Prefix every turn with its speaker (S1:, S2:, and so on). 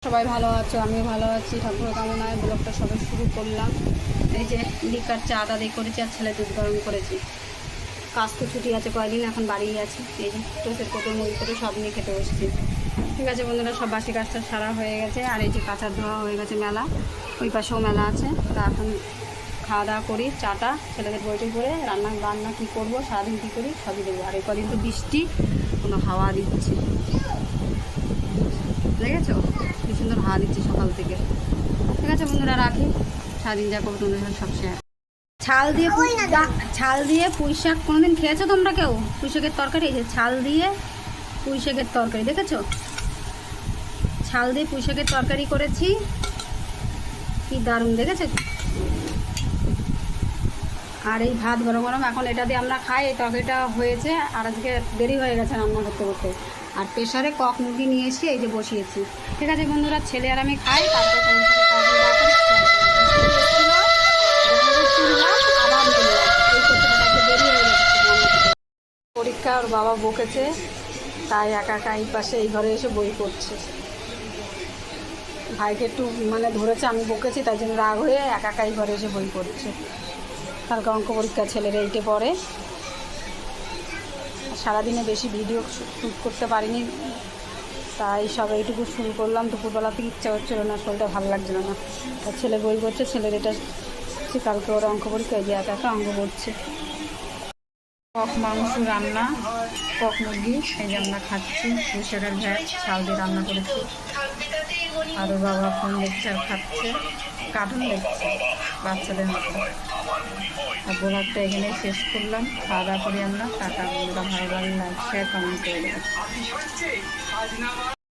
S1: সবাই ভালো আছো, আমিও ভালো আছি। ঠাকুর কামনায় ব্লগটা সবাই শুরু করলাম। এই যে লিকার চা আদায় করেছি আর ছেলে দুধ গরম করেছি। কাজ তো ছুটি আছে কয়েকদিন, এখন বাড়িই আছি। এই যে টোসের কোটোর মুড়ি করে সব নিয়ে খেতে বসছি। ঠিক আছে বন্ধুরা, সব বাসি কাজটা সারা হয়ে গেছে। আর এই যে কাঁচা ধোয়া হয়ে গেছে মেলা, ওই পাশেও মেলা আছে। তা এখন খাওয়া দাওয়া করি, চাটা ছেলেদের বইটি করে রান্না কী করবো, সারাদিন কী করি সবই দেবো। আর এই কদিন তো বৃষ্টি, কোনো হাওয়া দিচ্ছে, দেখেছো কি সুন্দর হাওয়া দিচ্ছে সকাল থেকে। ঠিক আছে বন্ধুরা, রাখি। সারাদিন যা করবো তোমাদের সাথে সব শেয়ার। ছাল দিয়ে পুঁই শাক কোনোদিন খেয়েছো তোমরা কেউ? পুঁই শাকের তরকারি, এই যে ছাল দিয়ে পুঁই শাকের তরকারি, দেখেছো? ছাল দিয়ে পুঁই শাকের তরকারি করেছি, কি দারুণ, দেখেছো? আর এই ভাত গরম গরম এখন এটা দিয়ে আমরা খাই। এই তরকারিটা হয়েছে, আর আজকে দেরি হয়ে গেছে রান্না করতে করতে। আর প্রেশারে কক মুরগি নিয়ে এসে এই যে বসিয়েছি। ঠিক আছে বন্ধুরা, ছেলে আর আমি খাই, তারপরে তোমার সাথে পরীক্ষা। ওর বাবা বকেছে, তাই একা একা এই পাশে এই ঘরে এসে বই পড়ছে। ভাইকে একটু ধরেছে, আমি বকেছি, তাই জন্য রাগ হয়ে একা একা এই ঘরে এসে বই পড়ছে। কালকে অঙ্ক পরীক্ষা, ছেলের 8-এ পড়ে। সারাদিনে বেশি ভিডিও শ্যুট করতে পারিনি, তাই সব এইটুকু শুরু করলাম। দুপুরবেলা থেকে ইচ্ছা হচ্ছিল না, শরীরটা ভালো লাগছিল না। আর ছেলে বই পড়ছে, ছেলের এটা কালকে ওরা অঙ্ক পরীক্ষা, এই যে একা একা অঙ্ক পড়ছে। কক মাংস রান্না, কক মুরগি এই যে আমরা খাচ্ছি। পুঁইশাকের ভ্যাট ছাল দিয়ে রান্না করেছি। আর ওর বাবা ফোন দেখছে আর খাচ্ছে, কার্টুন দেখছে বাচ্চাদের মতো। আর ব্লগটা এখানে শেষ করলাম। খাওয়া দাওয়া করি আমরা। টাটা বন্ধুরা, ভালো লাগলে লাইক শেয়ার কমেন্ট করে দেবেন।